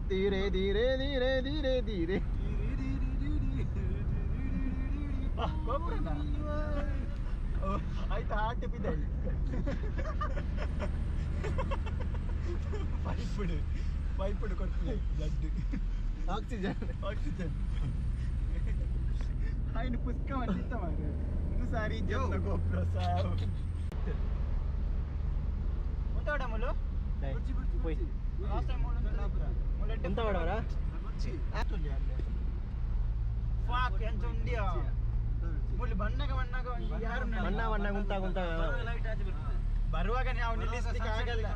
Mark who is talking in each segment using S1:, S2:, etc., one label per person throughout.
S1: धीरे धीरे धीरे धीरे धीरे ಆಯ್ತು ಹಾರ್ಟ್ ಬಿದ್ದ ಪೈಪ್ ಕೊಡ್ತೀನಿ ಬ್ಲಡ್ ಆಕ್ಸಿಜನ್ ఆయన పుస్తకం అందిస్తామారు సారీ గోప్రో సార్ ఉంటాడా ములు పోయి లాస్ట్ టైం ములు ఎంత వాడవరా ఫాక్ ఎంత ఉండియా ಮುಳ್ಳು ಬಣ್ಣಗ ಯಾರು ಬಣ್ಣ ಗುಂತ ಬರುವಾಗ ನಾವು ನಿಲ್ಲಿಸಲಿಕ್ಕೆ ಆಗಲ್ಲ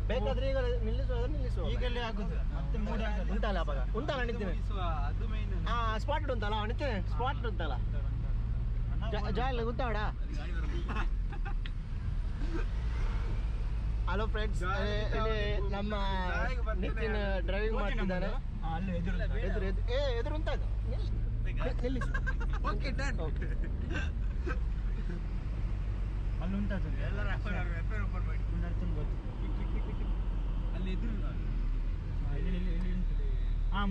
S1: ಬೇಕಾದ್ರೆ ಈಗ ನಿಲ್ಲಿಸುವ ಈಗಲೇ ಆಗುದು ಮತ್ತೆ ಮೂಡ ಉಂಟಲ್ಲ ಅವಾಗ ಉಂಟಲ್ಲ ನಿಂತೀನಿ ಸ್ಪಾಟ್ ಉಂಟಲ್ಲ ನಿಂತೇನೆ ಸ್ಪಾಟ್ ಉಂಟಲ್ಲ ಜಾಯಲ್ಲ ಗುಂತಾವಡ ಹಲೋ ಫ್ರೆಂಡ್ಸ್ ನಮ್ಮ ನಿತಿನ್ ಡ್ರೈವಿಂಗ್ ಮಾಡ್ತಿದ್ದಾನೆ ಎದುರು ಉಂಟಾಗ ಓಕೆ ಡನ್ ಅಲ್ಲಿ ಉಂಟು ಎಲ್ಲರ ಓಪನ್ ಮಾಡಿ ಅಲ್ಲಿ ಎದುರು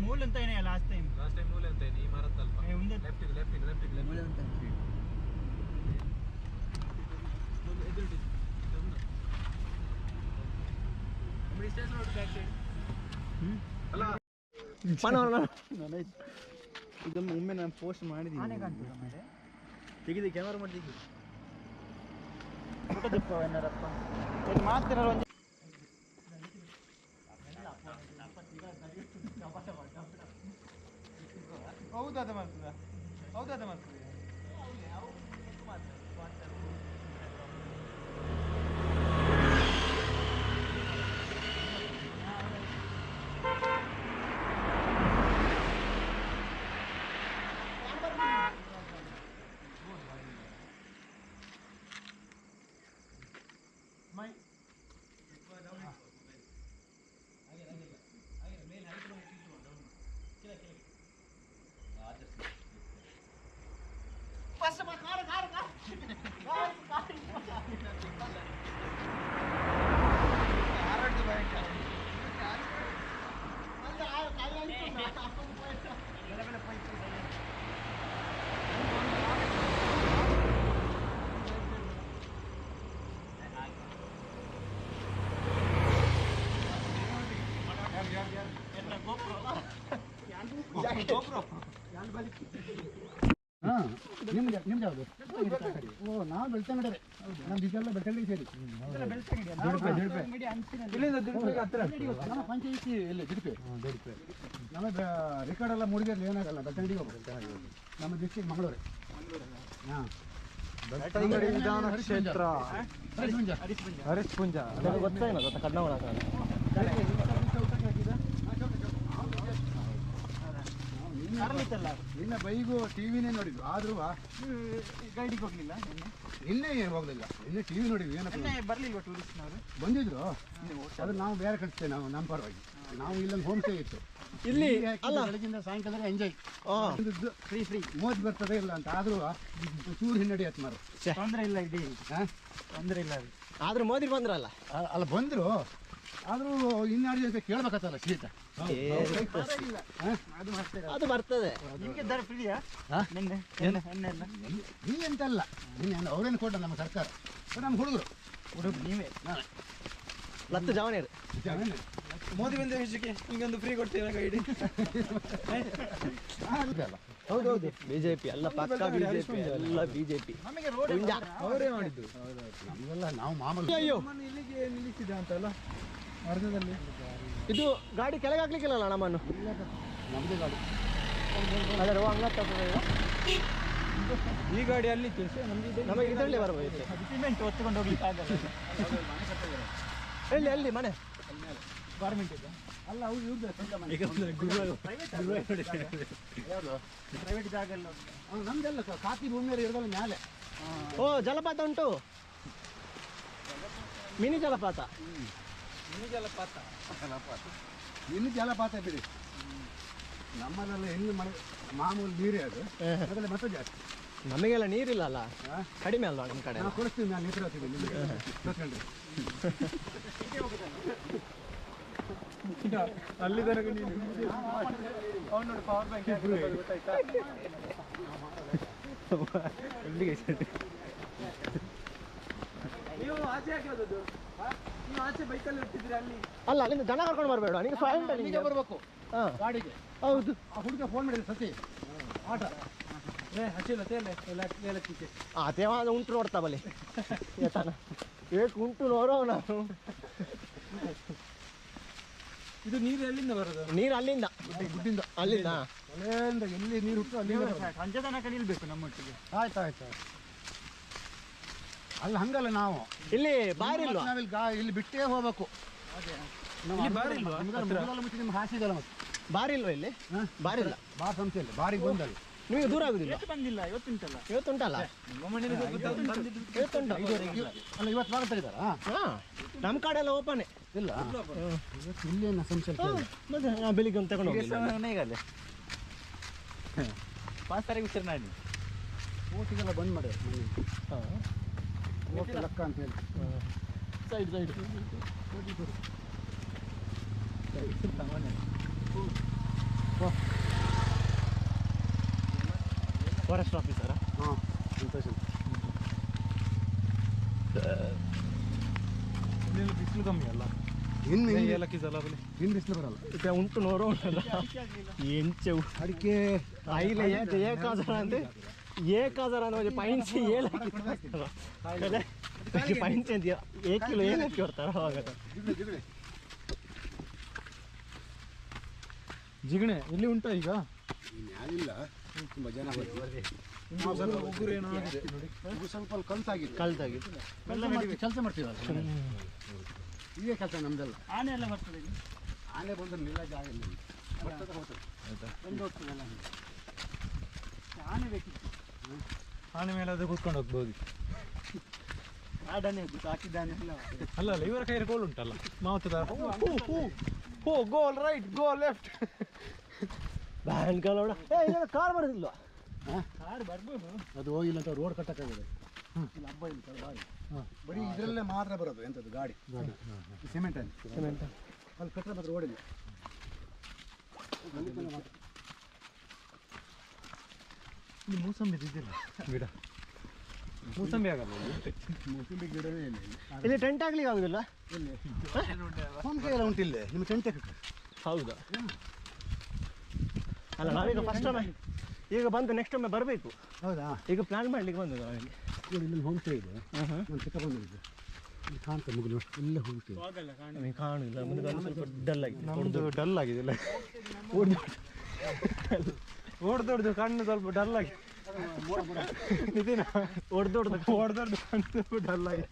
S1: ಮೂಲ ಅಂತ ಏನೇ ಲಾಸ್ಟ್ ಟೈಮ್ ಮೂಲ ಅಂತ ಈ ಮರದ ಅಲ್ಪ ಲೆಫ್ಟ್ ಮೂಲ ಅಂತ ಎದುರು ನಮ್ಮ ಸ್ಟೇಷನ್ ರೋಡ್ ಬ್ಯಾಕ್ ಸೈಡ್ ಅಲ್ಲ ಇದನ್ನು ಒಮ್ಮೆ ನಾನು ಪೋಸ್ಟ್ ಮಾಡಿದ್ದೀನಿ ತೆಗೆದು ಕ್ಯಾಮರಾ ಮಾಡಿ ತೆಗಿ ಫೋಟೋ ತೆಪ್ಪ ಏನಾರಪ್ಪ ಮಾತಿರಲ್ಲ ಒಂದು ಹೌದಾದ ಮಾಡ್ತದೆ ನಿಮ್ದು ಯಾವುದು ಓ ನಾವು ಬೆಳ್ತಂಗಡಿ ನಮ್ಮ ಇದೆಲ್ಲ ಬೆಳ್ತಂಗಡಿ ಸೇರಿ ನಮ್ಮ ಪಂಚಾಯಿತಿ ಇಲ್ಲಿ ದಿಡ್ಪೆ ನಮ್ಮ ರೆಕಾರ್ಡ್ ಎಲ್ಲ ಮೂಡಿಗೆಲ್ಲ ಏನಾಗಲ್ಲ ಬೆಳ್ತಂಗಡಿಗೆ ಹೋಗ್ಬೇಕು ನಮ್ಮ ಡಿಸ್ಟ್ರಿಕ್ಟ್ ಮಂಗಳೂರು ಹಾಂ ಬೆಳ್ತಂಗಡಿ ವಿಧಾನ ಕ್ಷೇತ್ರ ಹರಿಸ್ಪುಂಜ ಗೊತ್ತಾಗಿಲ್ಲ ಕನ್ನಡ ನಿನ್ನ ಬೈಗು ಟಿವಿನೇ ನೋಡಿದ್ವಿ ಆದ್ರೂ ಗೈಡಿಗೆ ಹೋಗ್ಲಿಲ್ಲ ನಿನ್ನೆ ಏನು ಹೋಗ್ಲಿಲ್ಲ ನಿನ್ನೆ ಟಿವಿ ನೋಡಿದ್ವಿ ಏನಪ್ಪ ಬರ್ಲಿಲ್ವ ಟೂರಿಸ್ಟ್ನವರು ಬಂದಿದ್ರು ಅದು ನಾವು ಬೇರೆ ಕಳಿಸ್ತೇವೆ ನಾವು ನಮ್ಮ ಪರವಾಗಿ ನಾವು ಇಲ್ಲೊಂದು ಹೋಮ್ ಸ್ಟೇ ಇತ್ತು ಇಲ್ಲಿ ಬೆಳಗಿಂದ ಸಾಯಂಕಾಲ ಎಂಜಾಯ್ ಫ್ರೀ ಮೋಜ್ ಬರ್ತದೆ ಇಲ್ಲ ಅಂತ ಆದ್ರೂ ಚೂರು ಹಿನ್ನಡಿ ಆಯ್ತು ಮಾರು ತೊಂದರೆ ಇಲ್ಲ ಇಡೀ ತೊಂದರೆ ಇಲ್ಲ ಆದ್ರೂ ಮೋದಿ ಬಂದ್ರಲ್ಲ ಅಲ್ಲ ಬಂದ್ರು ಆದ್ರೂ ಇನ್ನಾರು ಜನ ಕೇಳ್ಬೇಕತ್ತಲ್ಲ ಶೀತ ಅದು ಬರ್ತದೆ ನಿಮಗೆ ದರ ಫ್ರೀಯಾ ನೀ ಅಂತಲ್ಲ ಅವ್ರೇನು ಕೊಟ್ಟ ನಮ್ಮ ಸರ್ಕಾರ ನಮ್ಮ ಹುಡುಗರು ನೀವೇ ಲತ್ತು ಜವಾನೇರು ಮೋದಿ ಬಂದ ವಿಷಯಕ್ಕೆ ನಿಮಗೊಂದು ಫ್ರೀ ಕೊಡ್ತೀವಿ ಗೈಡಿ ಹೌದೌದು ಬಿಜೆಪಿ ಎಲ್ಲ ಪಕ್ಕ ಬಿಜೆಪಿ ಎಲ್ಲ ಬಿಜೆಪಿ ಅವರೇ ಮಾಡಿದ್ದು ನಮಗೆಲ್ಲ ನಾವು ಮಾಮೂಲಿ ಅಯ್ಯೋ ಇಲ್ಲಿಗೆ ನಿಲ್ಲಿಸಿದ ಅಂತಲ್ಲ ಅರ್ಧದಲ್ಲಿ ಇದು ಗಾಡಿ ಕೆಳಗೆ ಹಾಕ್ಲಿಕ್ಕಿಲ್ಲ ನಮ್ಮನ್ನು ನಮ್ಮದೇ ಗಾಡಿ ಅದರ ಈ ಗಾಡಿ ಅಲ್ಲಿ ನಮಗೆ ಇದರಲ್ಲಿ ಬರಬೇಕು ಸಿಮೆಂಟ್ ಹೊತ್ತುಕೊಂಡು ಹೋಗ್ಲಿಕ್ಕೆ ಆಗಲ್ಲ ಎಲ್ಲಿ ಮನೆ ಗಾರ್ಮೆಂಟ್ ಇದೆ ಅಲ್ಲ ಅವ್ರು ಪ್ರೈವೇಟ್ ಜಾಗ ಎಲ್ಲ ನಮ್ದೆಲ್ಲ ಕಾಫಿ ಭೂಮಿಯಲ್ಲಿ ಇರೋದಲ್ಲ ಮೇಲೆ ಓ ಜಲಪಾತ ಉಂಟು ಮಿನಿ ಜಲಪಾತ ಇನ್ನು ಜಲಪಾತ ಬಿಡಿ ನಮ್ಮದೆಲ್ಲ ಹೆಣ್ಣು ಮಾಮೂಲು ನೀರೇ ಅದು ಅದರಲ್ಲಿ ಮತ್ತೆ ಜಾಸ್ತಿ
S2: ನಮಗೆಲ್ಲ ನೀರಿಲ್ಲ ಅಲ್ಲ, ಕಡಿಮೆ ಅಲ್ವಾ ನಿಮ್ಮ ಕಡೆ?
S1: ನಾನು ಕೊಡಿಸ್ತೀನಿ, ನಾನು ನಿದ್ರೆ ಹೋಗ್ತೀನಿ
S3: ಅಲ್ಲಿ ತನಕ ನೀನು ನೋಡಿ ಪವರ್ ಬ್ಯಾಂಕ್ ಗೊತ್ತಾಯ್ತಾ? ನೀವು ಆಚೆ ಯಾಕೆ ಹೋದದ್ದು? ನೀವು ಆಚೆ ಬೈಕಲ್ಲಿ ಇರ್ತಿದ್ರಿ ಅಲ್ಲಿ.
S2: ಅಲ್ಲ, ಅಲ್ಲಿಂದ ದನ ಕರ್ಕೊಂಡು ಬರಬೇಡ, ನೀನು
S1: ಇಲ್ಲಿಗೆ ಬರಬೇಕು ಗಾಡಿಗೆ.
S2: ಹೌದು,
S1: ಆ ಹುಡುಗ ಫೋನ್ ಮಾಡಿದ್ರು ಸತಿ ಆಟ
S3: ಹಚ್ಚಿಲ್ಲ ತೇಲೆ ಏಲಕ್ಕಿಗೆ
S2: ತೇವಾದ ಉಂಟು ನೋಡ್ತಾ ಬಲಿ ಏತಾನ ಏಕ್ ಉಂಟು ನೋಡೋ ನಾನು.
S3: ಇದು ನೀರು ಎಲ್ಲಿಂದ ಬರೋದು?
S2: ನೀರು ಅಲ್ಲಿಂದ
S1: ಗುಡ್ಡಿಂದ
S2: ಅಲ್ಲಿಂದ
S1: ಅಲ್ಲಿಂದ ಎಲ್ಲಿ ನೀರು ಹುಟ್ಟು ಅಲ್ಲಿ
S3: ಸಂಜೆ ತನಕ ನಿಲ್ಬೇಕು ನಮ್ಮೊಟ್ಟಿಗೆ.
S1: ಆಯ್ತು ಆಯ್ತು ಅಲ್ಲಿ ಹಂಗಲ್ಲ ನಾವು
S2: ಇಲ್ಲಿ ಬಾರಿ ಇಲ್ವಾ?
S1: ನಾವಿಲ್ಲಿ ಇಲ್ಲಿ ಬಿಟ್ಟೇ ಹೋಗ್ಬೇಕು.
S3: ಬಾರಿ ಇಲ್ವಾ?
S1: ನಿಮ್ಮ ಹಾಸಿಗಲ್ಲ ಮತ್ತೆ
S2: ಬಾರಿ ಇಲ್ವಾ ಇಲ್ಲಿ? ಬಾರಿ ಇಲ್ಲ,
S1: ಬಾರ್ ಸಂಸ್ಥೆ ಇಲ್ಲ, ಬಾರಿಗೆ ಬಂದಲ್ಲಿ
S2: ನಿಮಗೆ ದೂರ ಆಗುದಿಲ್ಲ?
S3: ಬಂದಿಲ್ಲ, ಇವತ್ತುಂಟಲ್ಲ.
S2: ಇವತ್ತುಂಟಲ್ಲ?
S3: ನಿಮ್ಮ ಮನೇಲಿ
S2: ಇವತ್ತುಂಟು.
S1: ಅಲ್ಲ ಇವತ್ತು ಭಾಗ ತೆಗಿದಾರಾ?
S2: ಹಾಂ, ನಮ್ಮ ಕಡೆ ಎಲ್ಲ ಓಪನ್
S1: ಇಲ್ಲ ಇವತ್ತು ಇಲ್ಲೇನ ಸಂಸ್ಥೆ
S2: ಮತ್ತೆ ನಾವು ಬೆಳಿಗ್ಗೆ ಒಂದು ತಗೊಂಡು ಹೋಗಿ
S3: ಈಗಲ್ಲೇ ಪಾಸ್ ತಾರೀಕು ವಿಚಾರ ಮಾಡಿ
S1: ಓಟಿಗೆಲ್ಲ ಬಂದ್ ಮಾಡಿ
S2: ಹಾಂ,
S1: ಓಟ್ ಲೆಕ್ಕ ಅಂತ ಹೇಳಿ
S2: ಸೈಡ್ ಫಾರೆಸ್ಟ್ ಆಫೀಸರಾ?
S1: ಹಾಂ ಸಂತೋಷ.
S3: ಇಲ್ಲೆಲ್ಲ ಬಿಸಿಲು ಕಮ್ಮಿ ಅಲ್ಲ,
S1: ಇನ್ನು
S3: ಏಲಕ್ಕಿ ಸಲ ಬಲಿ
S1: ಇನ್ನು ಬಿಸಿಲು ಬರಲ್ಲ.
S2: ಇತ್ತೆ ಉಂಟು ನೋಡೋ ಎಂಚವು
S1: ಅಡಿಕೆ
S2: ಆಯಿಲೆ ಏಕಾದರ ಅಂತೆ ಏಕಾದರ ಅನ್ನೋ ಪೈನ್ಸಿ ಏಲಕ್ಕಿ ಪೈನ್ಸಿ ಅಂತ ಏಕಿಲೋ ಏಲಕ್ಕಿ ಬರ್ತಾರ ಅವಾಗ.
S3: ಜಿಗಣೆ ಇಲ್ಲಿ ಉಂಟಾ ಈಗ?
S1: ಯಾರಿಲ್ಲ, ತುಂಬ ಜನ
S3: ಉಗುರು ಏನೋ ಆಗಿದೆ ನೋಡಿ.
S1: ಇದು ಸ್ವಲ್ಪ ಕಲ್ತಾಗಿದೆ,
S2: ಕಲ್ತಾಗಿತ್ತು.
S1: ಕೆಲಸ ಮಾಡ್ತೀವಲ್ಲ ಇದೇ ಕೆಲಸ ನಮ್ದೆಲ್ಲ.
S3: ಆನೆ ಎಲ್ಲ ಬರ್ತದೆ ಇಲ್ಲಿ.
S1: ಆನೆ ಬಂದ್ರೆ ನಿಲ್ಲ ಜಾಗ ಇಲ್ಲ, ಬರ್ತದೆ ಹೋಗ್ತದೆ. ಒಂದು ಹೋಗ್ತದಲ್ಲ
S3: ಆನೆ ಬೇಕಿತ್ತು. ಆನೆ ಮೇಲೆ ಅದು ಕೂತ್ಕೊಂಡು ಹೋಗ್ಬೋದು.
S1: ಆಡನೆ ಹಾಕಿದ್ದಾನೆ
S3: ಅಲ್ಲ ಅಲ್ಲ, ಇವರ ಕೈಯಲ್ಲಿ ಗೋಲ್ ಉಂಟಲ್ಲ ಮಾವತದ.
S2: ಹೋ ಗೋಲ್ ರೈಟ್ ಗೋಲ್ ಲೆಫ್ಟ್ ಬ್ಯಾಂಡ್ ಕಾಲ ಕಾರ್ ಬರೋದಿಲ್ಲ.
S3: ಕಾರ್ ಬರ್ಬೋದು,
S1: ಅದು ಹೋಗಿಲ್ಲ ಅಂತ ರೋಡ್ ಕಟ್ಟಕ್ಕಾಗಿದೆ. ಇಲ್ಲಿ ಹಬ್ಬ ಇಲ್ಲ ಸರ್, ಬಾರಿ ಬರೀ ಇದರಲ್ಲೇ ಮಾತ್ರ ಬರೋದು ಎಂಥದ್ದು ಗಾಡಿ ಸಿಮೆಂಟ್ ಅಲ್ಲಿ ಅಲ್ಲಿ ಕಟ್ಟರೆ ಮಾತ್ರ ರೋಡಿಲ್ಲ.
S3: ಇಲ್ಲಿ ಮೂಸಂಬಿ ಇದ್ದಿಲ್ಲ ಗಿಡ, ಮೂಸಂಬಿ ಆಗಲ್ಲ
S1: ಮೂಸಂಬಿ ಗಿಡವೇ ಇಲ್ಲ
S2: ಇಲ್ಲಿ ಟೆಂಟ್ ಆಗ್ಲಿಕ್ಕೆ ಆಗುದಿಲ್ಲ.
S1: ಹೋಮ್ಸ್ಟೇ ಎಲ್ಲ ಉಂಟಿಲ್ಲ, ನಿಮ್ಮ ಟೆಂಟ್
S2: ಹೌದಾ? ಅಲ್ಲ, ನಾವೀಗ ಫಸ್ಟ್ ಟೈಮ್ ಈಗ ಬಂದು ನೆಕ್ಸ್ಟ್ ಒಮ್ಮೆ ಬರಬೇಕು.
S1: ಹೌದಾ?
S2: ಈಗ ಪ್ಲಾನ್ ಮಾಡ್ಲಿಕ್ಕೆ ಬಂದು ನಾವಿಲ್ಲಿ.
S1: ಇಲ್ಲಿ ಹೋಮ್ಸ್ಟೇ ಇದೆ, ನಾನು ಚಿಕ್ಕ ಬಂದಿದ್ದೆ, ಇಲ್ಲಿ ಕಾಣ್ತದೆ ಮುಗಿಲು ಎಲ್ಲ ಹೋಮ್ಸ್ಟೇ.
S2: ನಮಗೆ ಕಾಣುದಿಲ್ಲ, ಮುಂದೆ ಸ್ವಲ್ಪ ಡಲ್ ಆಗಿದೆ.
S3: ನಮ್ಮದು ಡಲ್ ಆಗಿದೆ ಇಲ್ಲ, ಓಡ್ದೊಡ್ದು ಕಣ್ಣು ಸ್ವಲ್ಪ ಡಲ್ ಆಗಿದೆ. ನಿತಿನ
S2: ಹೊಡ್ದೊಡ್ದು
S3: ಕಣ್ಣು ಡಲ್ ಆಗಿದೆ.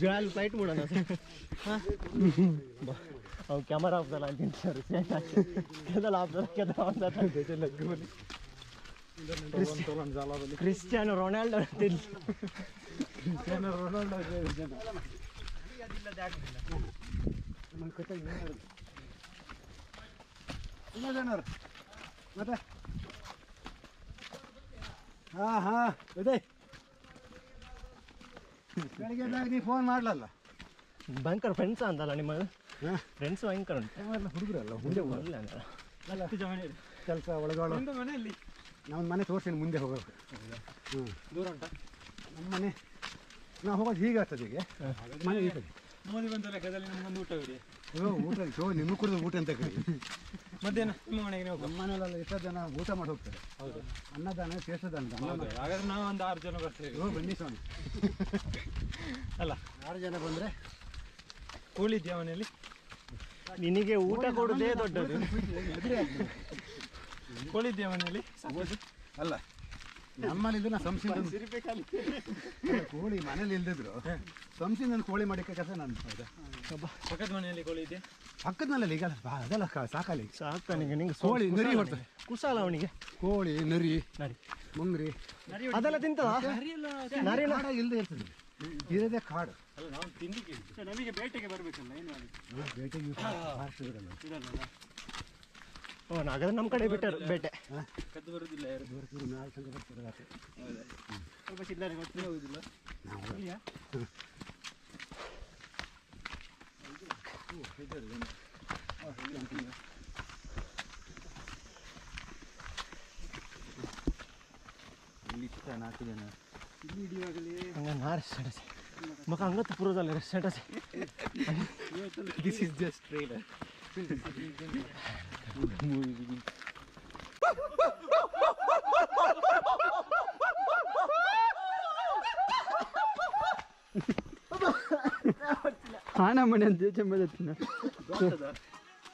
S2: ಜಾಲ್ ಫ್ಲೈಟ್ ಮಾಡೋಣ ಅವು ಕ್ಯಾಮರಾ ಆಫ್ದಲ್ಲ ಅಂತಾರೆ. ಕ್ರಿಸ್ಟಿಯಾನೋ ರೊನಾಲ್ಡೋ
S1: ಇಲ್ಲ ಜನರು ಮತ್ತೆ ಹಾಂ ಹಾಂ ಅದೇ ಬೆಳಿಗ್ಗೆ ನೀವು ಫೋನ್ ಮಾಡಲಲ್ಲ.
S2: ಭಯಂಕರ ಫ್ರೆಂಡ್ಸ್ ಅಂತಲ್ಲ ನಿಮ್ಮ
S1: ಹಾಂ
S2: ಫ್ರೆಂಡ್ಸ್ ಭಯಂಕರ ಉಂಟು.
S1: ಎಲ್ಲ ಹುಡುಗರಲ್ಲ ಮುಂದೆ
S2: ಒಳ್ಳೆ ಅಂದ್ರೆ
S1: ಕೆಲಸ ಒಳಗಾಳ.
S3: ಮನೆಯಲ್ಲಿ
S1: ನಾವು ಮನೆ ತೋರಿಸಿ ಮುಂದೆ ಹೋಗೋದು. ಹ್ಞೂ
S3: ದೂರ ಉಂಟಾ
S1: ನಮ್ಮ ಮನೆ? ನಾವು ಹೋಗೋದು ಹೀಗೆ ಆಗ್ತದೆ. ಈಗ ಮನೆ ಇರ್ತದೆ.
S3: ಮೋದಿ ಬಂದ ಲೆಕ್ಕದಲ್ಲಿ ನಮ್ಗೊಂದು ಊಟ ಬಿಡಿ.
S1: ಊಟ ನಿಮ್ಮ ಕುಡಿದು ಊಟ ಅಂತ ಕರಿ.
S3: ಮಧ್ಯಾಹ್ನ ನಿಮ್ಮ ಮನೆಗೆ ಹೋಗಿ.
S1: ನಮ್ಮ ಮನೆಯಲ್ಲೆಲ್ಲ ಎಷ್ಟೋ ಜನ ಊಟ ಮಾಡಿ ಹೋಗ್ತಾರೆ.
S3: ಹೌದು,
S1: ಅನ್ನದಾನ ಶ್ರೇಷ್ಠದಾನ.
S3: ಹಾಗಾದ್ರೆ ನಾವು ಒಂದು 6 ಜನ ಬರ್ತೇವೆ.
S1: ಬನ್ನಿ ಸ್ವಾಮಿ.
S3: ಅಲ್ಲ
S1: 6 ಜನ ಬಂದರೆ
S3: ಕೋಳಿ ಇದೆಯಾ ಮನೆಯಲ್ಲಿ?
S2: ನಿನಗೆ ಊಟ ಕೊಡುದೇ ದೊಡ್ಡದು.
S3: ಕೋಳಿ ಇದೆಯಾ ಮನೆಯಲ್ಲಿ?
S1: ಅಲ್ಲ ನಮ್ಮಲ್ಲಿ ಇದು ನಾ ಸಂಸ್ಥೆ ಕೋಳಿ ಮನೇಲಿ ಇಲ್ದಿದ್ರು ಸಂಸ್ಥೆಯಿಂದ ಕೋಳಿ ಮಾಡಿಕ್ಕೆ ಕೆಲಸ ನಾನು.
S3: ಪಕ್ಕದ ಮನೆಯಲ್ಲಿ ಕೋಳಿ ಇದೆ,
S1: ಪಕ್ಕದನಲ್ಲ ಈಗ ಅದೆಲ್ಲ ಸಾಕಲ್ಲ.
S2: ಸಾಕಾನಿಗೆ ನಿಂಗೆ
S1: ಕೋಳಿ ನರಿ ಹೊಡ್ತಾರೆ,
S2: ಕುಸಾಲ ಅವನಿಗೆ.
S1: ಕೋಳಿ ನರಿ
S2: ನರಿ
S1: ಮುಂಗ್ರಿ
S2: ಅದೆಲ್ಲ ತಿಂತದ?
S1: ಇಲ್ಲದೆ ಇರ್ತದೆ. ಇರೋದೇ ಕಾಡು.
S3: ಅಲ್ಲ ನಾವು ತಿಂಡಿಗೆ ನಮಗೆ ಬೇಟೆಗೆ ಬರಬೇಕಲ್ಲ ಏನು ಮಾಡಿ
S1: ಬೇಟೆಗೆ ಫಾಸ್ಟ್ ಇರಲ್ಲ.
S2: ಓ ಹಾಗಾದ್ರೆ ನಮ್ಮ ಕಡೆ ಬಿಟ್ಟರು ಬೇಟೆ.
S3: ಕದ್ದು ಬರುದಿಲ್ಲ ಯಾರು
S1: ದೂರ ನಾಲ್ಕು ತನಕ ಬರ್ತಾರೆ ರಾತ್ರಿ.
S3: ಸ್ವಲ್ಪ ಚಿಲ್ಲರೆ ಗೊತ್ತೇ ಹೋಗುದಿಲ್ಲ
S1: ನಾವು
S3: ಇಲ್ಲಿ 4 ಜನ ಇಲ್ಲಿ ಹಿಡಿಯುವಾಗಲೇ
S2: ಹಂಗೆ ನಾರೆ ಸ್ಟೇಟಸ್ ಮಗ ಹಂಗತ್ತು ಪುರದಲ್ಲಿ status.
S3: This is just trailer.
S2: ಆಣ ಮನೆ ಅಂತ ಚೆಂಬದತ್ತಿನ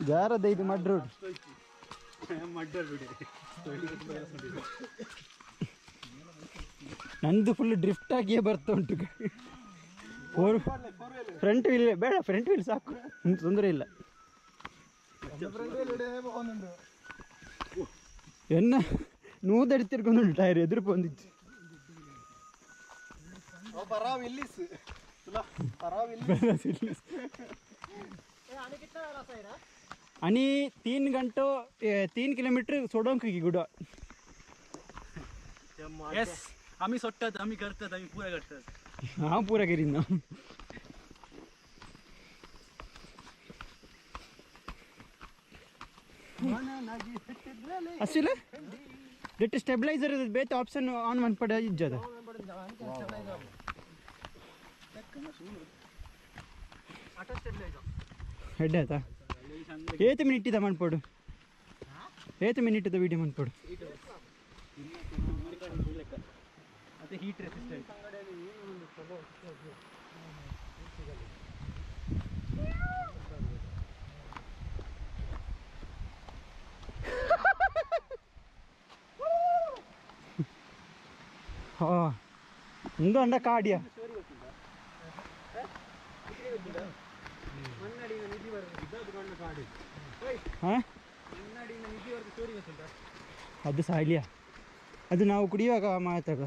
S2: ಜಾರದ ಇದು ಮಡ್ ರೋಡ್ ನಂದು ಫುಲ್ ಡ್ರಿಫ್ಟ್ ಆಗಿಯೇ ಬರ್ತಾ ಉಂಟು. ಫ್ರಂಟ್ ವೀಲ್ ಬೇಡ, ಫ್ರಂಟ್ ವೀಲ್ ಸಾಕು, ತೊಂದರೆ ಇಲ್ಲ. ಎನ್ನ ನೂದಡಿ ತಿರ್ಕೊಂಡು ಟೈರ್ ಎದುರು ಬಂದಿತ್ತು. आणि 3 किलोमीटर सोडोंक की गुडा.
S3: यस आम्ही सोडतात, आम्ही करतात, आम्ही पुरा करतात.
S2: हा पुरा करीन ना. असेल डेट स्टेबलायझर बेत ऑप्शन ऑन मन पडा इज्जत ಹೆಡ್ ಆಯ್ತಾ? 8 ಮಿನಿಟ್ ಇದೆ ಮಾಡ್ಕೊಡು. 8 ಮಿನಿಟ್ ಇದೆ ವಿಡಿಯೋ ಮಾಡ್ಕೊಡು.
S3: ಮತ್ತೆ ಹೀಟ್ ರೆಸಿಸ್ಟೆಂಟ್.
S2: ಹಾ ಇಂದು ಅಂಡ ಕಾಡಿಯಾ ಅದು ಸಾಯ್ಲಿಯಾ? ಅದು ನಾವು ಕುಡಿಯುವಾಗ ಮಾತಾಡ.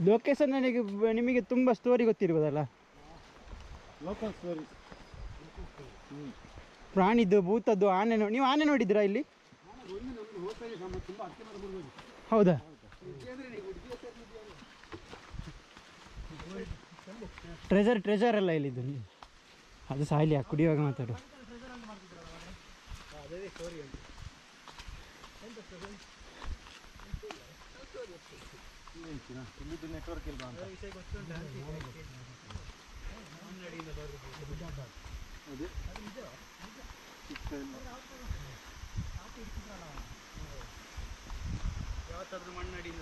S2: ಲೊಕೇಶನ್ ನನಗೆ ನಿಮಗೆ ತುಂಬ ಸ್ಟೋರಿ ಗೊತ್ತಿರ್ಬೋದಲ್ಲ,
S1: ಲೋಕಲ್ ಸ್ಟೋರಿ.
S2: ಪ್ರಾಣಿದ್ದು ಭೂತದ್ದು ಆನೆ. ನೀವು ಆನೆ ನೋಡಿದ್ದೀರಾ ಇಲ್ಲಿ? ಹೌದಾ? ಟ್ರೆಜರ್ ಎಲ್ಲ ಇಲ್ಲಿದ್ದು. ಅದು ಸಾಯ್ಲಿಯಾ ಕುಡಿಯುವಾಗ ಮಾತಾಡು.
S3: ನೆಟ್ವರ್ಕ್ ಇಲ್ಲ ಅಂತ ಯಾವತ್ತಾದ್ರೂ ಮಣ್ಣಡಿಯಿಂದ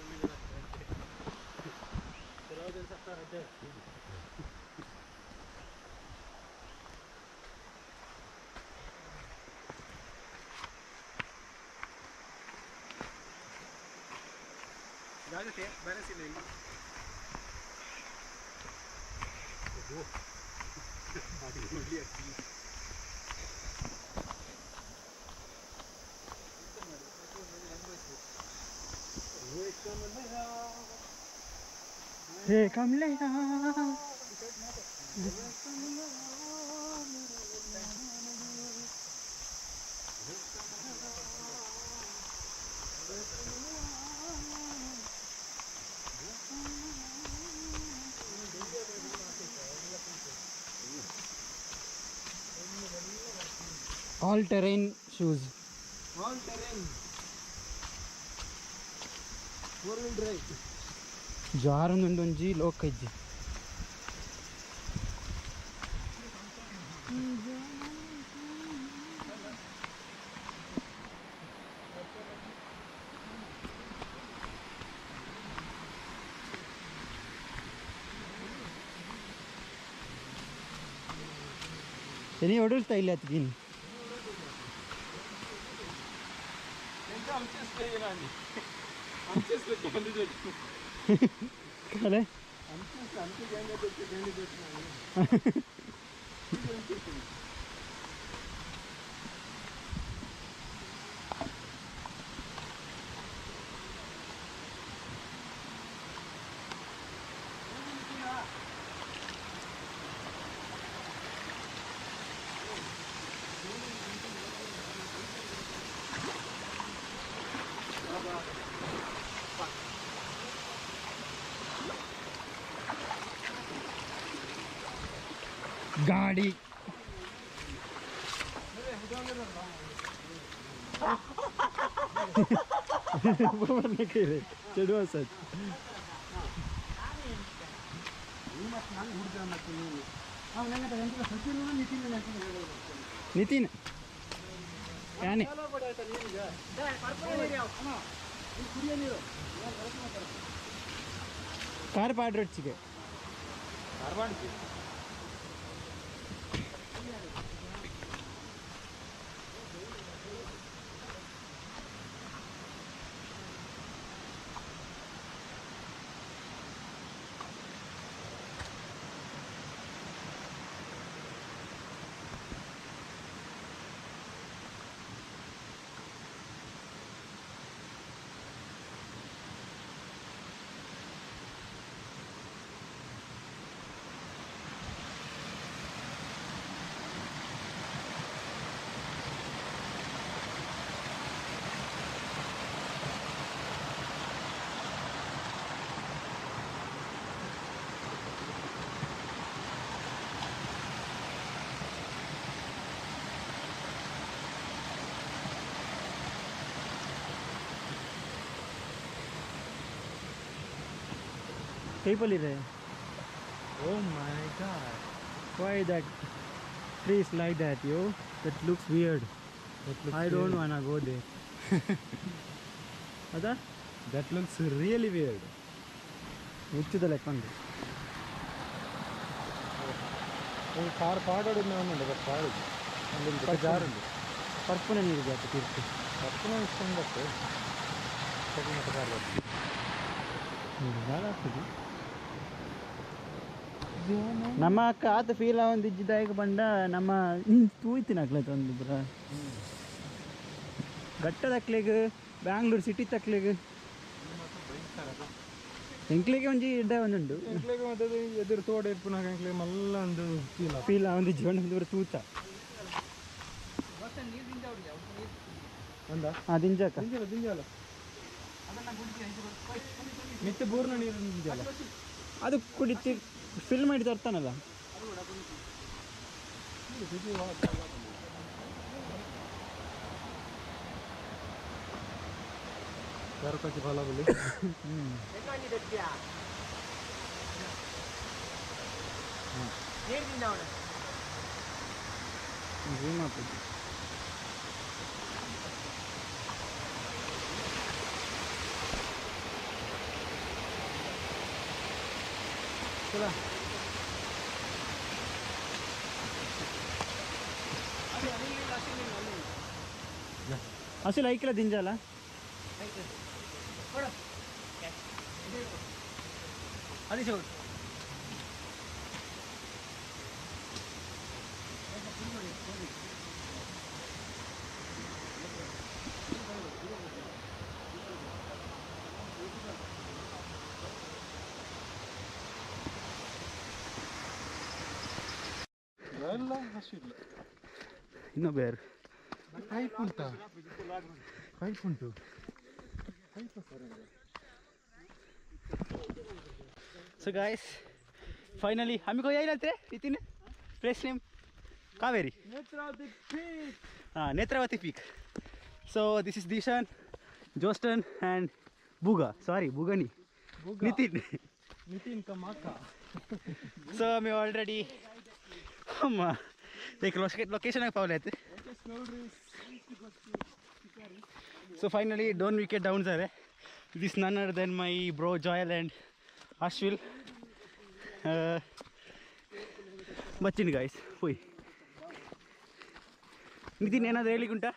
S3: ಕೆಲವು ಸತ್ತ ರಜೆ. ಜಾಗತೆ ಬ್ಯಾಲೆನ್ಸ್ ಇಲ್ಲ
S2: ಹೇ ಕಮಲೆಯ all terrain shoes.
S3: All terrain 4-wheel drive.
S2: ಜಾರೊಂದೊಂಜಿ ಲೋಕ ಇಜ್ಜಿ. ನೀ ಹೊಡಲ್ತಾ ಇಲ್ಲ ಹತ್ತೀನಿ ಕಾಲೆ ಗಾಡಿ ಚೆಡುವ ಸರ್ ನಿತಿನ್ ಯಾನೆ ಕಾರ್ ಪಾಡ್ರೊಚ್ಚಿಗೆ people is there.
S3: Oh my god.
S2: Why that tree is like that, yo? That looks weird. I don't wanna go there. Ada?
S3: That looks really weird.
S2: ಹುಚ್ಚದ ಲೆಕ್ಕೊಂಡು
S3: ಕಾರ್ ಪಾಡೋದು ಕಾರು ಅಲ್ಲಿಂದ ಜಾರುಂಡು
S2: ಪರ್ಪುನ ನೀರಿಗೆ ಆಯ್ತು ತೀರ್ಪು
S3: ಪರ್ಪುನ ಇಷ್ಟೊಂದು
S2: ಆಗ್ತದೆ ನಮ್ಮ ಅಕ್ಕ ಆತ ಫೀಲ್ ಒಂದು ಇಜ್ಜಿದಾಗ ಬಂಡ ನಮ್ಮ ತೂಯ್ತಿನ ಆಗ್ಲೈತೆ ಒಂದು ಬರ ಘಟ್ಟ ತಕ್ಲಿಗೆ ಬ್ಯಾಂಗ್ಳೂರು ಸಿಟಿ ತಕ್ಲಿಗೆ ಎಂಕ್ಲಿಗೆ ಒಂಜಿ ಇಡ್ಡ ಒಂದುಂಡು
S3: ಎದುರು ತೋಡ ಇರ್ಪುನ ಮಲ್ಲ ಒಂದು
S2: ಫೀಲ್ ಒಂದು ಜೀವನ ಒಂದು ತೂತ
S3: ಅಂದ
S2: ದಿಂಜಾಕ
S3: ದಿಂಜಾಲ ಮಿತ್ತ ಪೂರ್ಣ ನೀರು ದಿಂಜಾಲ
S2: ಅದು ಕುಡಿತಿ ಫಿಲ್ ಮಾಡಿ ತರ್ತಾನಲ್ಲ
S3: ಕಚ್ಚಿ ಫಲ ಬಲಿ
S2: అసలు ఐకిలా దించాలా
S3: అది చూడు
S2: ಇನ್ನೂ ಬೇರೆ
S3: ಪೈಪ್ ಉಂಟಾ ಪೈಪ್ ಉಂಟು
S2: ಸೊ ಗಾಯ್ಸ್ ಫೈನಲಿ ಹಮ್ಮಿಗೆ ಹೋಯ್ಲತ್ತೆ ಇತ್ತಿನ place name Kaveri Netravati peak so this is Dishan ಜೋಸ್ಟನ್ ಆ್ಯಂಡ್ ಬುಗನಿ
S3: ನಿತಿನ್ ಕಮಾಕ
S2: ಸೊ मी ऑलरेडी एक लोकेशन पावले आहेत so finally don't wicket down झाले this none other than my bro Joel and Ashwil ಬಚ್ಚಿನ ಗಾಯ್ಸ್ ಹೋಯ್ ನಿತಿನ್ ಏನಾದರೂ ಹೇಳಿಗುಂಟಾ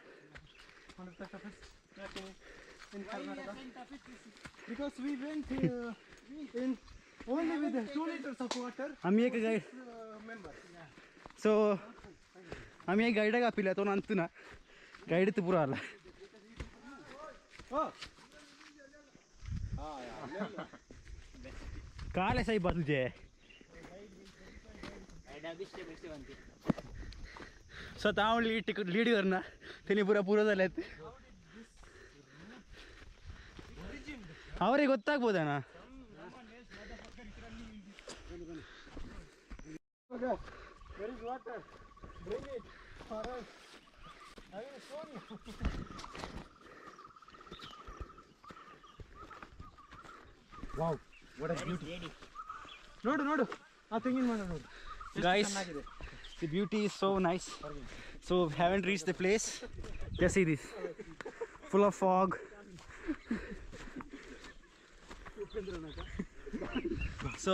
S3: because we went in only with 2 liters of water
S2: आम्ही एक गाईड सो आम्ही एक गाईड कापिला तो आणतो ना गाईड तर पुरा आला काल साहेब तुझे स्वतः लीड कर ना त्याने पुरा झाल्यात ಅವರಿಗೆ ಗೊತ್ತಾಗ್ಬೋದಣ್ಣ
S3: There is water. Bring it for us. I will show you.
S1: Wow what a beauty.
S3: ನೋಡು ಆ ತೆಂಗಿನ ಮರ ನೋಡು.
S2: Guys, the beauty is so nice. So we haven't reached the place. Just see this, full of fog. So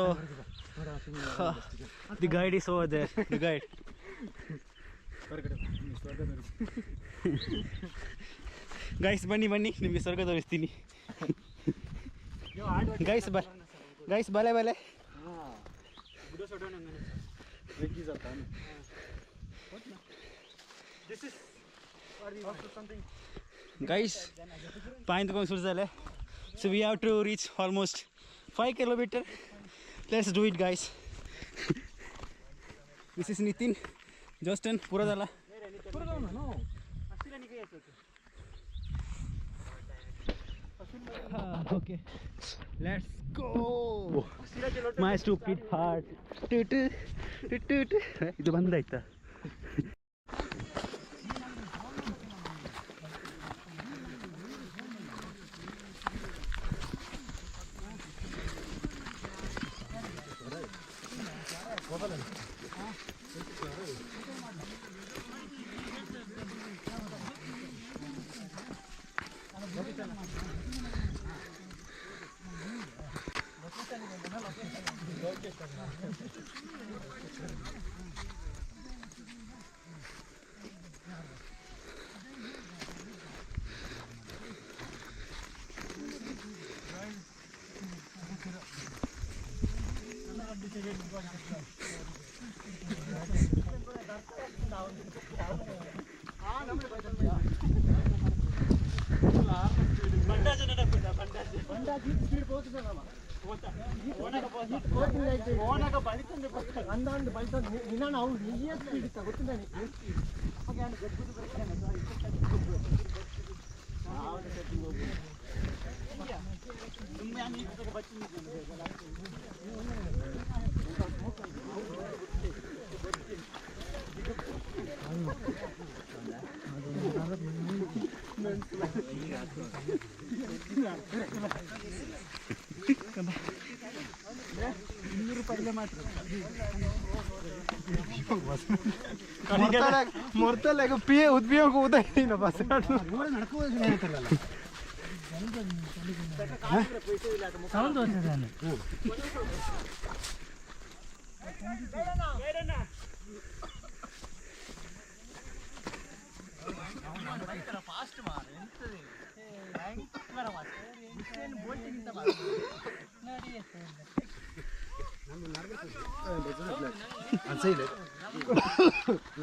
S2: the guide is over there. The guide. Guys, ಬನ್ನಿ ನಿಮಗೆ ಸ್ವರ್ಗ ತೋರಿಸ್ತೀನಿ. Guys ಬಲೆ guys ಪಾಯಿಂಟ್ ತಗೊಂಡು ಸುರ್ಸಲೆ. So we have to reach almost 5 kilometers. Let's do it, guys. This is Nitin, Justin, Puradala. Okay, let's go. My stupid heart. ಇದು ಬಂದಾಯ್ತಾ? ಉದ್ಯೋಗ ಉದಯ bus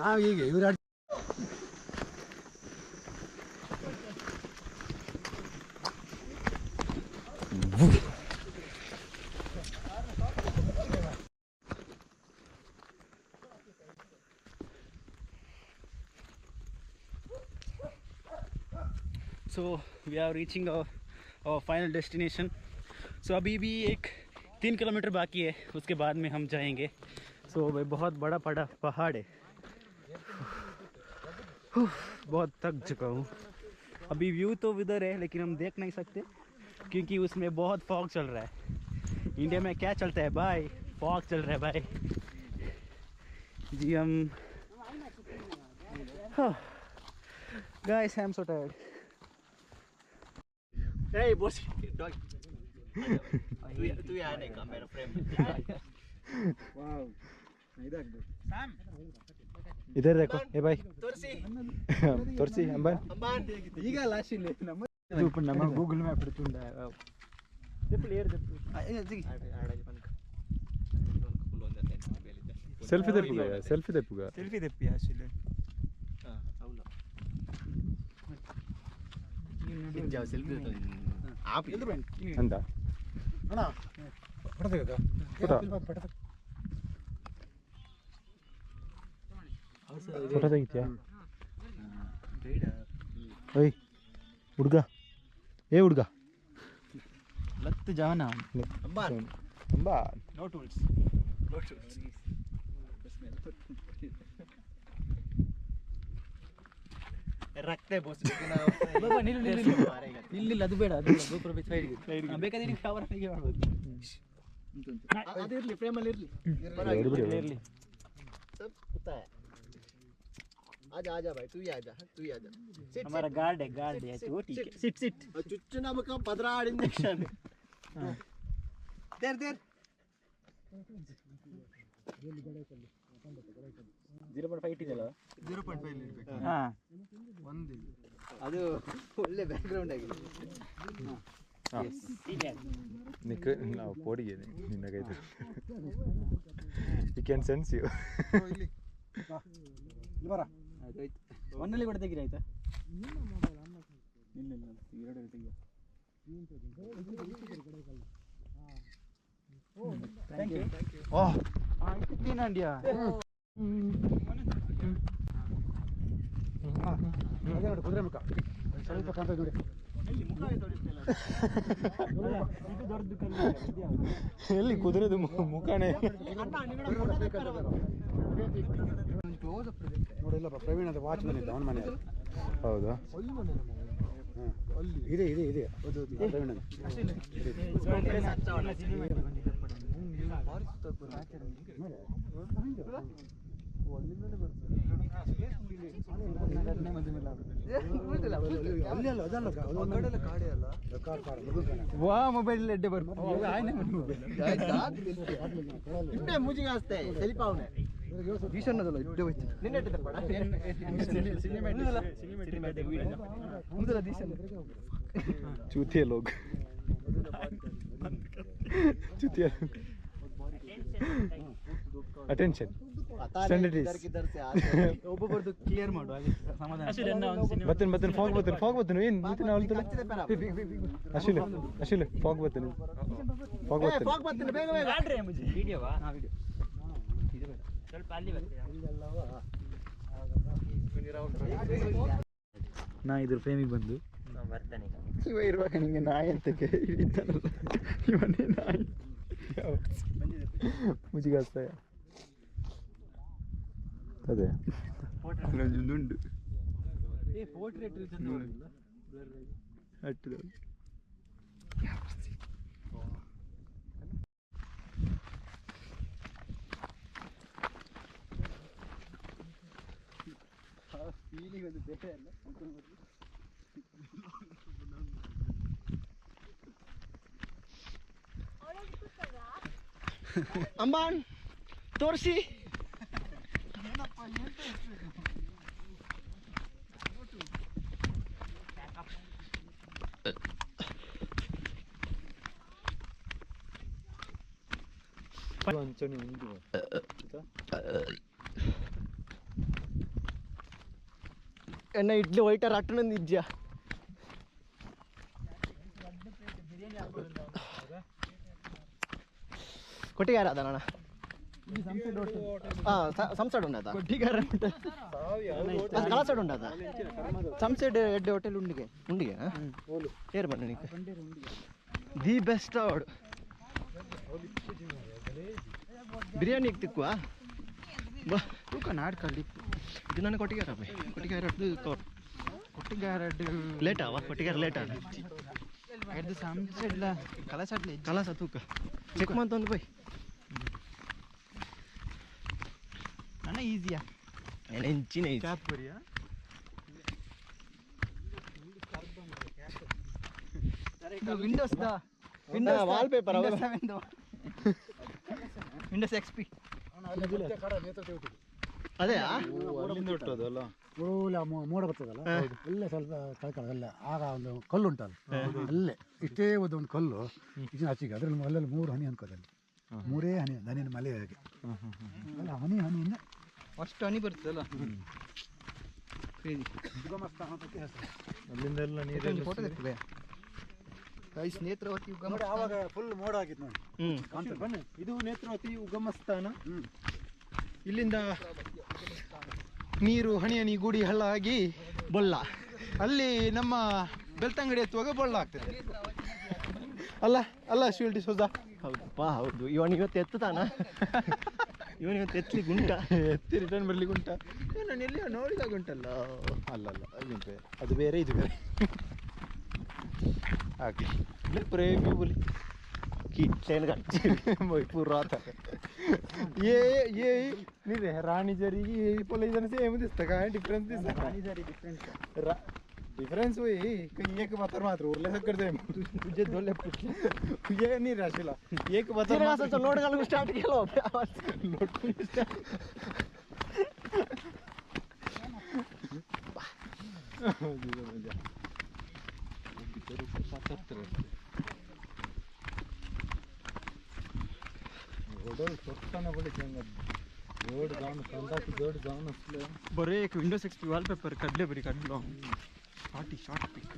S1: ನಾವು ಈಗ ಇವ್ರ
S2: So we are reaching our final destination. So अभी भी एक 3 kilometre बाकी है, उसके बाद में हम जाएंगे. So भाई बहुत बड़ा पहाड़ है. बहुत थक चुका हूँ. अभी व्यू तो उधर है लेकिन हम देख नहीं सकते क्योंकि उसमें बहुत फॉग चल रहा है. इंडिया में क्या चलता है भाई? फॉग चल रहा है भाई. जी हम guys, I am so tired.
S3: Hey boss, dog. तू यहाँ नहीं का मेरा फ्रेम. Wow. Sam.
S2: इधर देखो. ए भाई.
S3: तोर्सी.
S2: अंबान.
S3: ಈಗ ಲಾಸ್ಟ್ ಇಲ್ಲಿ
S2: ನಮ್ಮ ಗೂಗಲ್ ಮ್ಯಾಪ್ ಇಡ್ತುಂಡ.
S4: ಸೆಲ್ಫಿ ತೆಪ್ಪುಗ
S2: ಅಷ್ಟೇ.
S4: ಅಂದ
S1: ಅಣ್ಣ
S4: ಫೋಟೋ ತೆಗಿತ್ಯಾ? ಓಯ್ ಹುಡ್ಗ, ಹುಡ್ಗ
S2: ಲತ್ತು ಜಾವನ
S4: ಅಂಬಾ
S2: ನೋ ಟೂಲ್ಸ್.
S3: रखते हैं बॉस
S2: ಇಲ್ಲ ಅದು ಬೇಡ ಅದು ಗೋಪುರ ಸೈಡ್ಗೆ ಬೇಕಾದ್ರೆ ನೀವು ಕವರ್ ಆಗಿ ಮಾಡ್ಬೋದು
S3: ಅದಿರ್ಲಿ ಫ್ರೇಮಲ್ಲಿ ಇರ್ಲಿ
S2: ಇರಲಿ
S3: सब कुत्ता है आजा आजा भाई तू ही आजा सिट
S2: हमारा गार्ड है तो ठीक है सिट
S3: चुच्चु नमक पदराड़ इंजेक्शन देर
S2: 0.5 ಇಟ್ಟಿದಲ್ಲ
S3: 0.5 ಇರಬೇಕು
S2: ಹಾ
S3: ಒಂದು ಅದು ಒಳ್ಳೆ ಬ್ಯಾಕ್ ಗ್ರೌಂಡ್ ಆಗಿದೆ
S4: ನಿಕ್ಕೆ ನಾವು ಪೋಡಿಗೆ ನಿನ್ನಗೈತೆ ಯು ಕ್ಯಾನ್ ಸೆನ್ಸ್ ಯು
S3: ಇಲ್ಲಿ ಬರ
S2: ಆಯ್ತು ಒಂದಲ್ಲಿ ಕೂಡ ತೆಗೀರಿ ಆಯ್ತಾ ಇಲ್ಲ ಎರಡು ತೆಗಿಯೋ ಥ್ಯಾಂಕ್ ಯು
S4: ಓಹ್
S2: ತಿನ್ನಂಡಿಯಾ
S1: ಅದೇ ನೋಡಿ ಕುದುರೆ ಮುಖ ಸ್ವಲ್ಪ ಕಾಣ್ತದೆ ನೋಡಿ
S4: ಎಲ್ಲಿ ಕುದುರೆದು ಮುಖಾನೆ
S1: ನೋಡಿ ಇಲ್ಲಪ್ಪ ಪ್ರವೀಣ್ ಅಂತ ವಾಚ್ಮನ್ ಇದ್ದ ಅವನ ಮನೆ
S4: ಹೌದಾ
S1: ಇದೆ ಪ್ರವೀಣ್
S3: वा मोबाइल अड्डे पर इतने मुझे आस्ते चली पाऊने भीषण न दलो इड्डे होती निन्ने इड्डे पड़ा सिनेमैटिक वीडियो मुझे भीषण
S4: चूतिया लोग चूतिया अटेंशन स्टैंडर्ड इज
S3: किधर से आते
S2: ಒಬ್ಬೊಬ್ಬರದು ಕ್ಲಿಯರ್ ಮಾಡು ಹಾಗೆ ಸಮಾಧಾನ
S4: बतन फॉग बतन ಏನ್ ನೀತಿ ನಾವಲ್ತಲ್ಲ ಅಶಿಲ್ ಫಾಗ್ ಬತನ್
S3: ಫಾಗ್ ಬರ್ತನೆ ಬೇಗ ಬೇಗ
S2: ಮಾಡ್ರಿ ಮುಜಿ ವಿಡಿಯೋವಾ ಹಾ ವಿಡಿಯೋ ಇದು ಬೇಡ ಸ್ವಲ್ಪ ಅಲ್ಲಿ ನಾ ಇದ್ರ ಫ್ರೇಮಿಗೆ ಬಂದು ಬರ್ತಾನೆ
S3: ಇವ ಇರುವಾಗ ನಿಂಗೆ ನಾಯಿ ಅಂತಕ್ಕೆ ಹಿಡಿತಾನಲ್ಲ ಇವನೇ ನಾಯಿ
S4: ಮುಜಿಗೆ ಹಸ್ತಾಯ ಅದೇ
S3: ದುಂಡು
S2: ಏ ಪೋರ್ಟ್ರೇಟ್ ನೋಡಿಲ್ಲ
S3: ಅಟ್ಟು ಫೀಲಿಂಗ್ ಒಂದು ಬೇರೆ ಅಲ್ಲ ಅಮ್ಮನ್ ತೋರಿಸಿ
S4: ಅಂಚನೆ ಉಂಟು
S3: ಎನ್ನ ಇಡ್ಲಿ ವೈಟರ್ ಅಟ್ಟನ ನಿಜ ಕೊಟ್ಟಿಗಾರ ಅದ ಸಂಸಡ್ ಉಂಡದ ಕೊಟ್ಟಿಗಾರ ಕಳಸಡ್ ಉಂಡದ ಸಂಸಡ್ ಎಡ್ಡೆ ಹೋಟೆಲ್ ಉಂಡಿಗೆ ಏರ್ ಬಣ್ಣ ದಿ ಬೆಸ್ಟ್ ಅವಡು ಬಿರಿಯಾನಿ ತಿಕ್ಕುವ ತೂಕ ನಾಡ್ಕಲ್ಲಿ ಇದು ನನ್ನ ಕೊಟ್ಟಿಗಾರ ಕೊಟ್ಟಿಗಾರ ಲೇಟ್ ಆವ ಕೊಟ್ಟಿಗಾರ ಲೇಟ್ ಆದ
S2: ಇದು ಸಂಸಡ್ಲ ಕಲಸಡ್ಲಿ
S3: ಕಲಸ ತೂಕ ಚೆಕ್ ಮಾಡ್ತೊಂದು ಬೈ
S2: ನನ್ನ ಈಸಿಯಾ
S3: ಹೆಂಚಿನ ವಿಂಡೋಸ್ ವಾಲ್ಪೇಪರ್ ವಿಂಡೋಸ್ ಎಕ್ಸ್ಪಿ ಅದೇ
S1: ಮೋಡ ಬರ್ತದಲ್ಲ ಅಲ್ಲೇ ಸ್ವಲ್ಪ ಕಳ್ಕೊಳ್ಳಲ್ಲ ಆಗ ಒಂದು ಕಲ್ಲು ಉಂಟಲ್ಲ ಅಲ್ಲೇ ಇಷ್ಟೇ ಒಂದು ಕಲ್ಲು ಇದನ್ನ ಹಚ್ಚಿಗೆ ಅದ್ರಲ್ಲಿ ಅಲ್ಲೆಲ್ಲ 3 ಹನಿ ಅನ್ಕೋದಲ್ಲಿ 3 ಹನಿ ದನಿನ ಮಲೆ ಹಾಗೆ ಅಲ್ಲ ಹನಿಯಿಂದ
S3: ಅಷ್ಟು ಹನಿ ಬರ್ತದಲ್ಲ
S4: ಅಲ್ಲಿಂದೆಲ್ಲ ನೀರು
S3: ಫೋಟೋ ತೆಗ್ತದೆ ನೇತ್ರಾವತಿ
S1: ನೋಡಿ ಆವಾಗ ಫುಲ್ ಮೋಡ ಆಗಿತ್ತು ನೋಡಿ ಕಾಣ್ತದೆ ಬನ್ನಿ
S3: ಇದು ನೇತ್ರಾವತಿ ಉಗಮ ಸ್ಥಾನ ಇಲ್ಲಿಂದ ನೀರು ಹನಿ ಗೂಡಿ ಹಳ್ಳ ಆಗಿ ಬೊಳ್ಳ ಅಲ್ಲಿ ನಮ್ಮ ಬೆಳ್ತಂಗಡಿ ಎತ್ತುವಾಗ ಬೊಳ್ಳ ಆಗ್ತದೆ ಅಲ್ಲ ಶಿವಲ್ಟಿ ಸೋಜಾ ಹೌದಪ್ಪ ಹೌದು ಇವತ್ತು ಎತ್ತುತ್ತಾನ ಇವನಿಗೆ ಎತ್ತಲಿ ಗುಂಟ ಎತ್ತಿ ರಿಟರ್ನ್ ಬರ್ಲಿಕ್ಕೆ ಉಂಟ ನಾನು ಎಲ್ಲಿಯೋ ನೋಡಿದಾಗ ಉಂಟಲ್ಲ ಅಲ್ಲಲ್ಲ ಅದು ಬೇರೆ ಇದು ಬೇರೆ ಹಾಗೆ ಪ್ರೇಮಿ बोली किचन का पूरा था ये नहीं रे रानी जरी की ये पोले जन से एम दिसता काय डिफरेंस दिसता रानी जरी डिफरेंस हुई कहीं एक बातर मात्र उरले सकर दे तुझे दो लेफ्ट ये नहीं राशिला एक बातर मात्र तो लोड घालून स्टार्ट केलो लोड स्टार्ट मजा रोड स्वतःना बड़ी चंगा रोड जाऊन कंदाची जोड जाऊन असले बरे एक विंडोज एक्सपी वॉलपेपर काढले बरी काढलो शॉर्ट पिक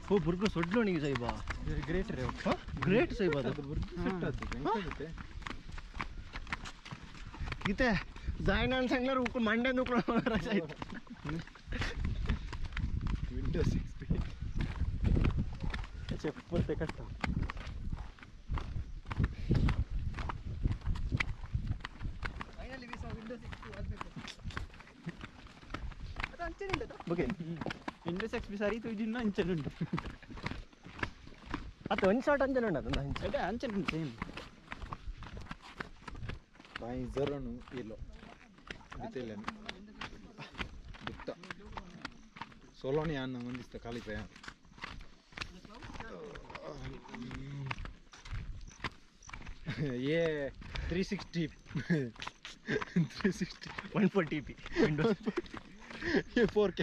S3: हो बुर्ग सोडलो नाही साहेबा ग्रेट रे ग्रेट साहेबा बुर्ग सेट होते इथे जायना आणि सांगणार उकून मांड्या नुकला विंडोज एक्सपी त्याचे ऊपर ते काढतो बघेन विंडोज एक्सपी सारी तुझी ना अंचनुंಡು ಅದು ಒಂದು ಶಾಟ್ ಅಂಚನುಂಡು ಅದು ಅದೇ ಅಂಚನುಂಡು ಸೇಮ್ ಬಾಯಿ ಜರನು ಇಲ್ಲೋ ಬಿತ್ತಿಲ್ಲ ಬಿತ್ತ ಸೋಲೋನಿ ಅನ್ನ ಒಂದಿಸ್ತ ಖಾಲಿ ಪೇ ये 360 140p विंडोज ये 4K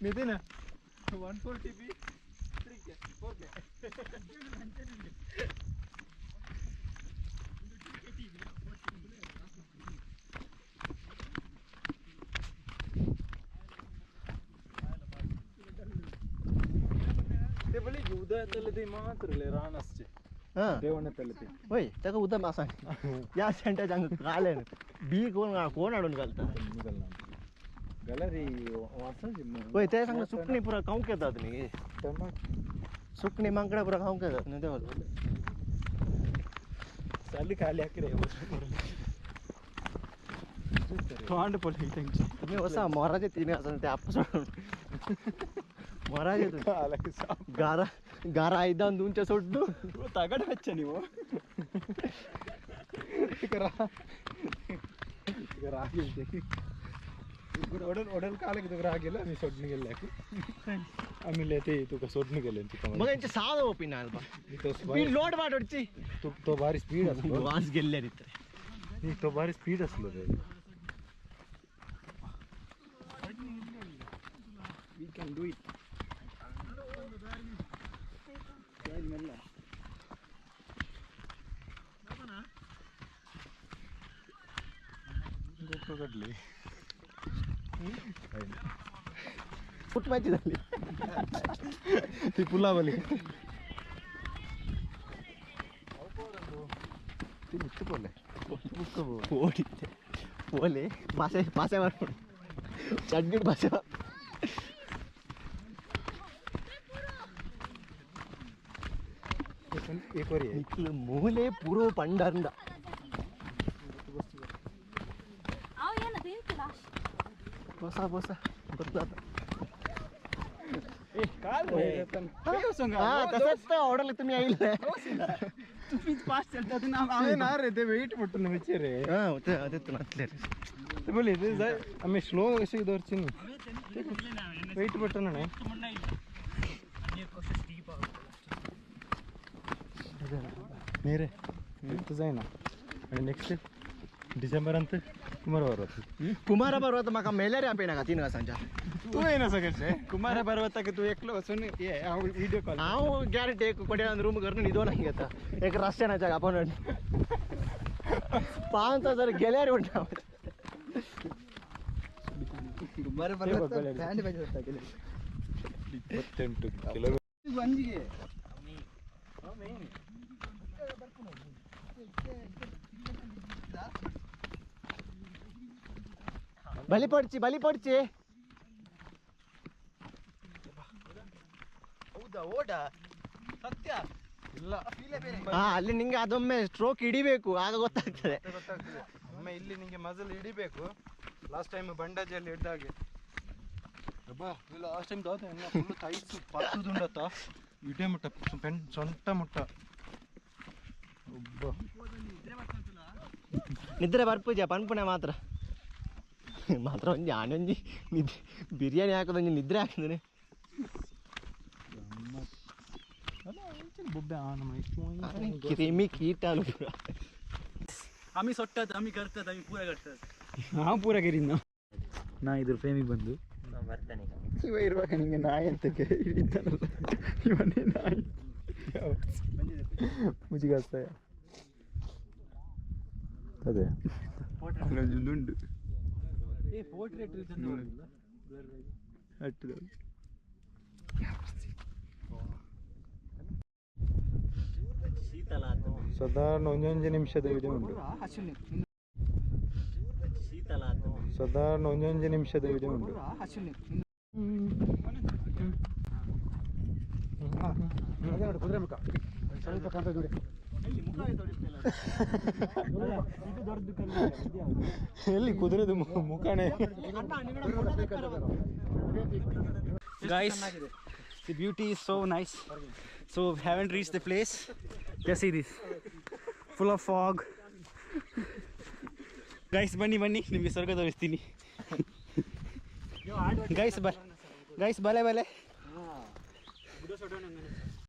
S3: Nitin 140p 3K 4K ते बोले उदय तलते मात्र ले रानसचे देवण तलते होय त्याका उदय मासा या सेंटर जांग काले बी कोण आडून घालता गॅलरी वाचन होय ते सांग सुकणी पुरा खाऊन घेतात नी सुकणी मांकडा पुरा खाऊन घेतात ना देवा साली खाली आकरे तोंड पडली त्यांची मी असा महाराज तिने असं ते आपस महाराज गारा गारा ಐದಾನ್ ದುಂಚ ಸೊಡ್ಡು ತಗಡ ಹಚ್ಚ ನೀವು ओढल काले की तुका गेला मी सोडणी गेला की आम्ही लेते तुका सोडणी गेले मग यांचे साव ओपिन आलबा स्पीड लोड वाढवची तो भारी स्पीड असलो वास गेले रे नी तो भारी स्पीड असलो रे वी कॅन डू इट पकडले फुट माहिती झाली ती पुलावली ती नुसतं बोलले बोले पासे पासेवर चटगीट पासेवर एक वर इथलं मोहले पुरो पंडारंडा बसा बसा बरं तसंच ऑर्डर तुम्ही येईल तुम्हीच पास चालतात ना ना रे ते वेट पडतो ना विचार रे हा होते अदेत नातले रे ते बोले ते जाय आम्ही स्लो अशी दरची वेट पडतो ना नाही नाही रे तर जाय ना आणि नेक्स्ट डिसेंबर अंत कुमार पर्वत म्हाका मेल्यार आपयना का 3 वर्सांच्या तू येना सगळ्याचे कुमार पर्वताक तू एकलो वचून ये व्हिडिओ कॉल हांव गॅरंटी एक कडेन रूम करून न्हिदोन घेता एक रस्त्याच्या आपण 5000 गेल्यार म्हणटा कुमार पर्वत ब्रँड पाहिजे होता गेले 28 किलोमीटर ಬಂದಿಗೆ ಬಲಿ ಪಡ್ಚಿ ಹೌದಾ ಓಡ ಸತ್ಯ ಇಲ್ಲ
S5: ಅಲ್ಲಿ ನಿಂಗೆ ಅದೊಮ್ಮೆ ಸ್ಟ್ರೋಕ್ ಹಿಡಿಬೇಕು, ಆಗ ಗೊತ್ತಾಗ್ತದೆ.
S3: ಗೊತ್ತಾಗ್ತದೆ. ಒಮ್ಮೆ ಇಲ್ಲಿ ನಿಂಗೆ ಮಜಲ್ ಹಿಡಿಬೇಕು. ಲಾಸ್ಟ್ ಟೈಮ್ ಬಂಡಾಜಲ್ಲಿ ಹಿಡ್ದಾಗೆ. ಲಾಸ್ಟ್ ಟೈಮ್ ಫುಲ್ ಟೈಟ್ಸ್ ಪತ್ತುದುಂಡತ್ತ ಇಡೇ ಮುಟ್ಟ ಸೊಂಟ ಮುಟ್ಟ.
S5: ನಿದ್ರೆ ಬರ್ಪೂಜ ಪನ್ಪುಣೆ ಮಾತ್ರ ಮಾತ್ರ ಒಂಜಿ ಆನೊಂಜಿ ನಿದ್ರೆ ಬಿರಿಯಾನಿ ಹಾಕೋದೊಂಜಿ ನಿದ್ರೆ ಹಾಕಿದ್ರೆ क्रीमी कीट आलू
S2: आम्ही सोडतात, आम्ही करतात, आम्ही पुरा करतात.
S4: ನಾವು ಪೂರ ಗಿರಿನ ನಾ ಇದ್ರ ಪ್ರೇಮಿಗೆ ಬಂದು ಇವ ಇರುವಾಗ ನಿಂಗೆ ನಾಯಿ ಅಂತಕ್ಕೆ ಹಿಡಿತಾನಲ್ಲ, ಇವನೇ ನಾಯಿ ಮುಜಿಗಾಸ್ತಾಯ ಅದೇ ಅಲ್ಲೊಂದುಂಡು ಅಟ್ಟು ಸಾಧಾರಣ ಒಂದೊಂದು ನಿಮಿಷದ ವಿಡಿಯೋ ಉಂಟು. ಸಾಧಾರಣ ಒಂದೊಂದು ನಿಮಿಷದ ವಿಡಿಯೋ ಉಂಟು.
S1: ಕುದುರೆ ಮುಖ ಸ್ವಲ್ಪ ಕಾಂತ ನೋಡಿ.
S4: ಎಲ್ಲಿ ಕುದುರೆದು ಮುಖಾನೆ.
S2: Guys, the beauty is so nice. So we haven't reached the place. Just see this, full of fog. Guys, ಬನ್ನಿ ನಿಮಗೆ ಸ್ವರ್ಗ ತೋರಿಸ್ತೀನಿ. ಗೈಸ್ ಬಲೆ